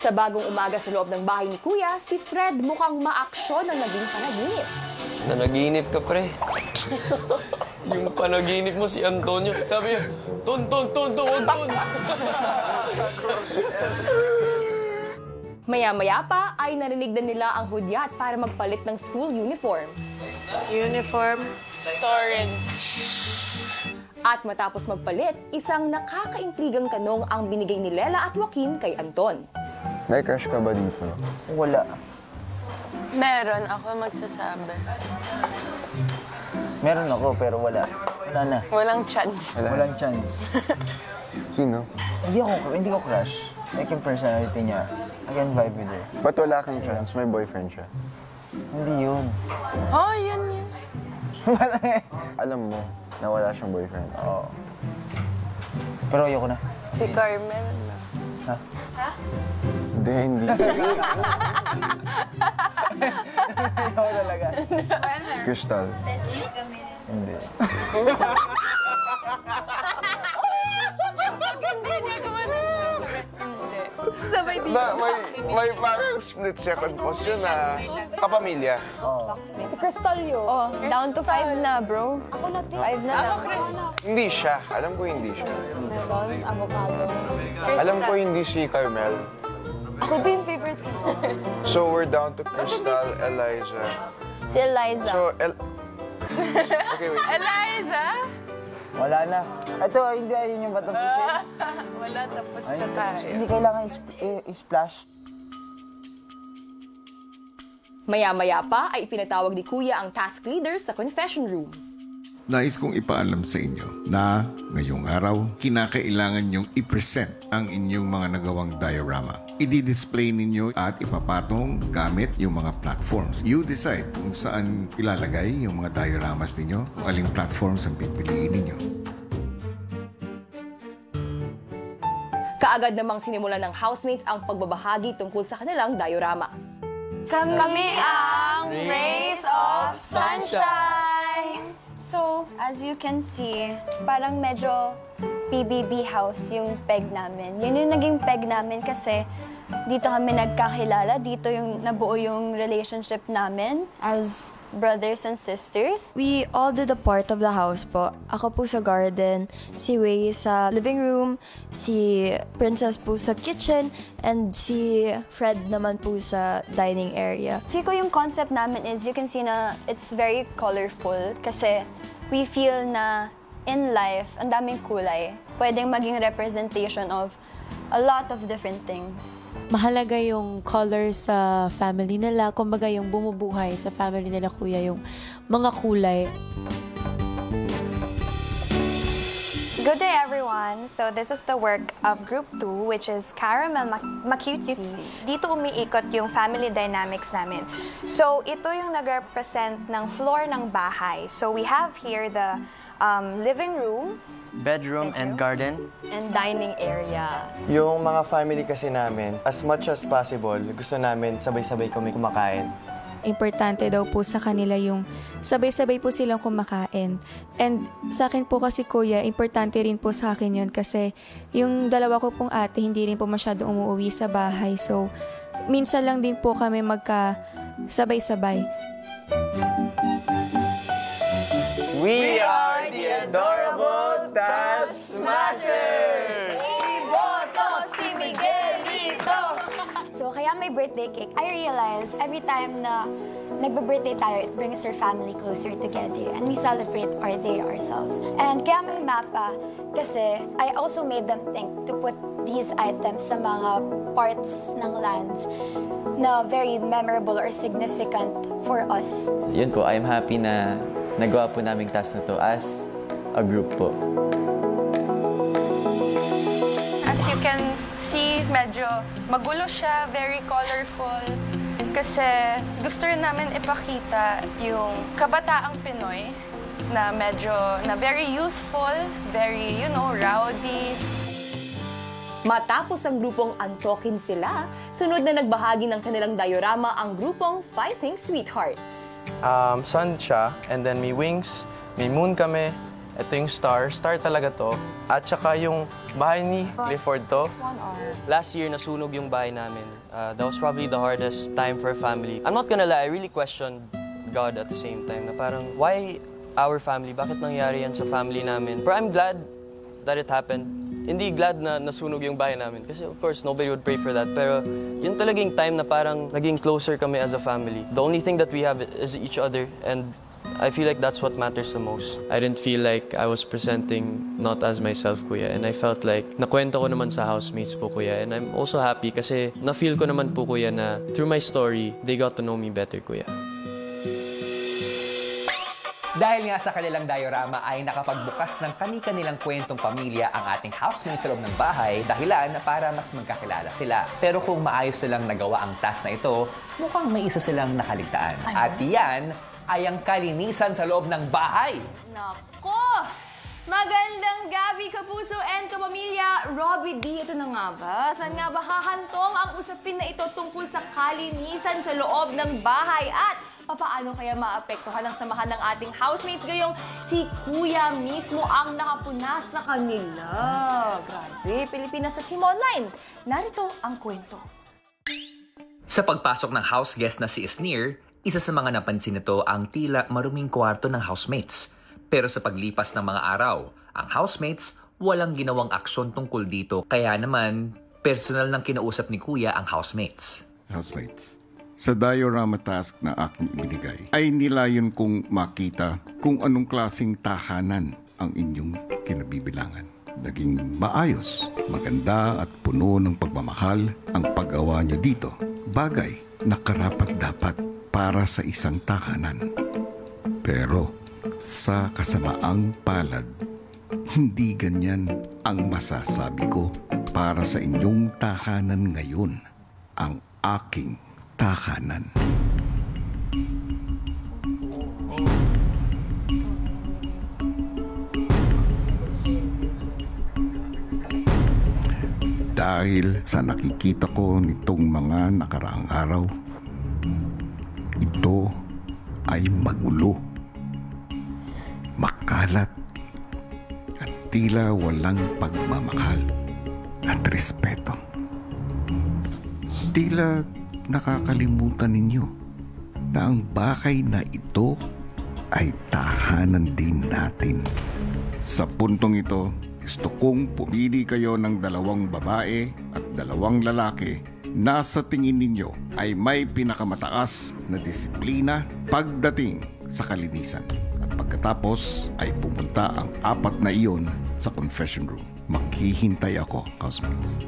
Sa bagong umaga sa loob ng bahay ni Kuya, si Fred mukhang maaksyon ang naging panaginip. Nanaginip ka, pre. Yung panaginip mo si Antonio. Sabi niya, Ton, wag Ton. Maya-maya pa ay narinig na nila ang hudyat para magpalit ng school uniform. Uniform storage. At matapos magpalit, isang nakakaintrigang tanong ang binigay ni Lela at Joaquin kay Anton. May crush ka ba dito? Wala. Meron, ako magsasabi. Meron ako, pero wala. Wala na. Walang chance. Walang chance. Sino? Hindi ko crush. Like yung personality niya, I can vibe with her. Ba't wala kang chance? May boyfriend siya. Hindi yun. Oh, yun. Alam mo na wala siyang boyfriend. Oo. Pero ayoko na. Si Carmel. Ha? Hindi. Ikaw talaga. Crystal. Besties kami. Hindi. Hindi niya gumanon. Sabay di. May parang split second pause yun na kapamilya. Si Crystal yun. Oh, down to 5 na, bro. Ako na din. 5 na lang. Hindi siya. Alam ko hindi siya. Melon, avocado. Alam ko hindi si Carmel. Ako din, favorite ko. So we're down to Crystal, Eliza. Si Eliza. So, okay, wait. Eliza? Wala na. Ito, hindi ayun yung patapusin. Wala, tapos na tayo. Hindi kailangan i-splash. Maya-maya pa ay ipinatawag ni Kuya ang task leader sa confession room. Nais kong ipaalam sa inyo na ngayong araw, kinakailangan niyong i-present ang inyong mga nagawang diorama. I-display ninyo at ipapatong gamit yung mga platforms. You decide kung saan ilalagay yung mga dioramas ninyo, kung aling platforms ang pipiliin ninyo. Kaagad namang sinimulan ng housemates ang pagbabahagi tungkol sa kanilang diorama. Kami ang Rays of Sunshine! So, as you can see, parang medyo PBB house yung peg namin. Yun yung naging peg namin kasi dito kami nagkakilala, dito yung nabuo yung relationship namin as brothers and sisters. We all did a part of the house po. Ako po sa garden, si Wei sa living room, si Princess po sa kitchen, and si Fred naman po sa dining area. Feel ko yung concept namin is you can see na it's very colorful kasi we feel na in life, ang daming kulay. Pwedeng maging representation of a lot of different things. Mahalaga yung colors sa family nila. Kumbaga yung bumubuhay sa family nila, Kuya, yung mga kulay. Good day, everyone. So this is the work of Group 2, which is Caramel Macutesy. Dito umiikot yung family dynamics namin. So ito yung nag-represent ng floor ng bahay. So we have here the living room, bedroom and garden, and dining area. Yung mga family kasi namin, as much as possible, gusto namin sabay-sabay kami kumakain. Importante daw po sa kanila yung sabay-sabay po silang kumakain. And sa akin po kasi, Kuya, importante rin po sa akin yun kasi yung dalawa ko pong ate hindi rin po masyadong umuwi sa bahay. So, minsan lang din po kami magka-sabay-sabay. We are the adorable Task Smashers! Iboto si Miguelito! So, kaya may birthday cake. I realize every time na nagbe-birthday tayo, it brings our family closer together and we celebrate our day ourselves. And kaya may mapa kasi I also made them think to put these items sa mga parts ng lands na very memorable or significant for us. Yun po, I'm happy na nagawa po naming task na to as a group po. As you can see, medyo magulo siya, very colorful. Kasi gusto rin namin ipakita yung kabataang Pinoy na medyo, na very youthful, very, rowdy. Matapos ang grupong Antokin Sila, sunod na nagbahagi ng kanilang diorama ang grupong Fighting Sweethearts. sun siya, and then may wings, may moon kami, Ito yung star talaga to. At saka yung bahay ni Clifford to. Last year, nasunog yung bahay namin. That was probably the hardest time for a family. I'm not gonna lie, I really questioned God at the same time. Na parang, why our family? Bakit nangyari yan sa family namin? But I'm glad that it happened. Hindi glad na nasunog yung bahay namin. Kasi of course, nobody would pray for that. Pero yun talagang time na parang naging closer kami as a family. The only thing that we have is each other. And I feel like that's what matters the most. I didn't feel like I was presenting not as myself, Kuya. And I felt like nakwento ko naman sa housemates po, Kuya. And I'm also happy kasi na-feel ko naman po, Kuya, na through my story, they got to know me better, Kuya. Dahil nga sa kanilang diorama ay nakapagbukas ng kani-kanilang kwentong pamilya ang ating housemates sa loob ng bahay, dahilan para mas magkakilala sila. Pero kung maayos silang nagawa ang task na ito, mukhang may isa silang nakaligtaan. At yan ay ang kalinisan sa loob ng bahay. Nako! Magandang gabi, kapuso and kapamilya! Robbie D, ito na nga ba? Saan nga ba hahantong ang usapin na ito tungkol sa kalinisan sa loob ng bahay? At papaano kaya maapektuhan ang samahan ng ating housemates gayong si Kuya mismo ang nakapunas sa kanila? Grabe, Pilipinas sa Team Online. Narito ang kwento. Sa pagpasok ng house guest na si Isnir, isa sa mga napansin nito ang tila maruming kwarto ng housemates. Pero sa paglipas ng mga araw, ang housemates walang ginawang aksyon tungkol dito. Kaya naman, personal nang kinausap ni Kuya ang housemates. Housemates, sa diorama task na aking ibinigay, ay nilayon kong makita kung anong klaseng tahanan ang inyong kinabibilangan. Naging maayos, maganda at puno ng pagmamahal ang paggawa nyo dito. Bagay na karapat-dapat para sa isang tahanan. Pero sa kasamaang palad, hindi ganyan ang masasabi ko para sa inyong tahanan ngayon, ang aking tahanan. Dahil sa nakikita ko nitong mga nakaraang araw, ito ay magulo, makalat, at tila walang pagmamahal at respeto. Tila nakakalimutan ninyo na ang bahay na ito ay tahanan din natin. Sa puntong ito, gusto kong pumili kayo ng 2 babae at 2 lalaki na sa tingin ninyo ay may pinakamataas na disiplina pagdating sa kalinisan. At pagkatapos ay pumunta ang 4 na iyon sa confession room. Maghihintay ako, housemates.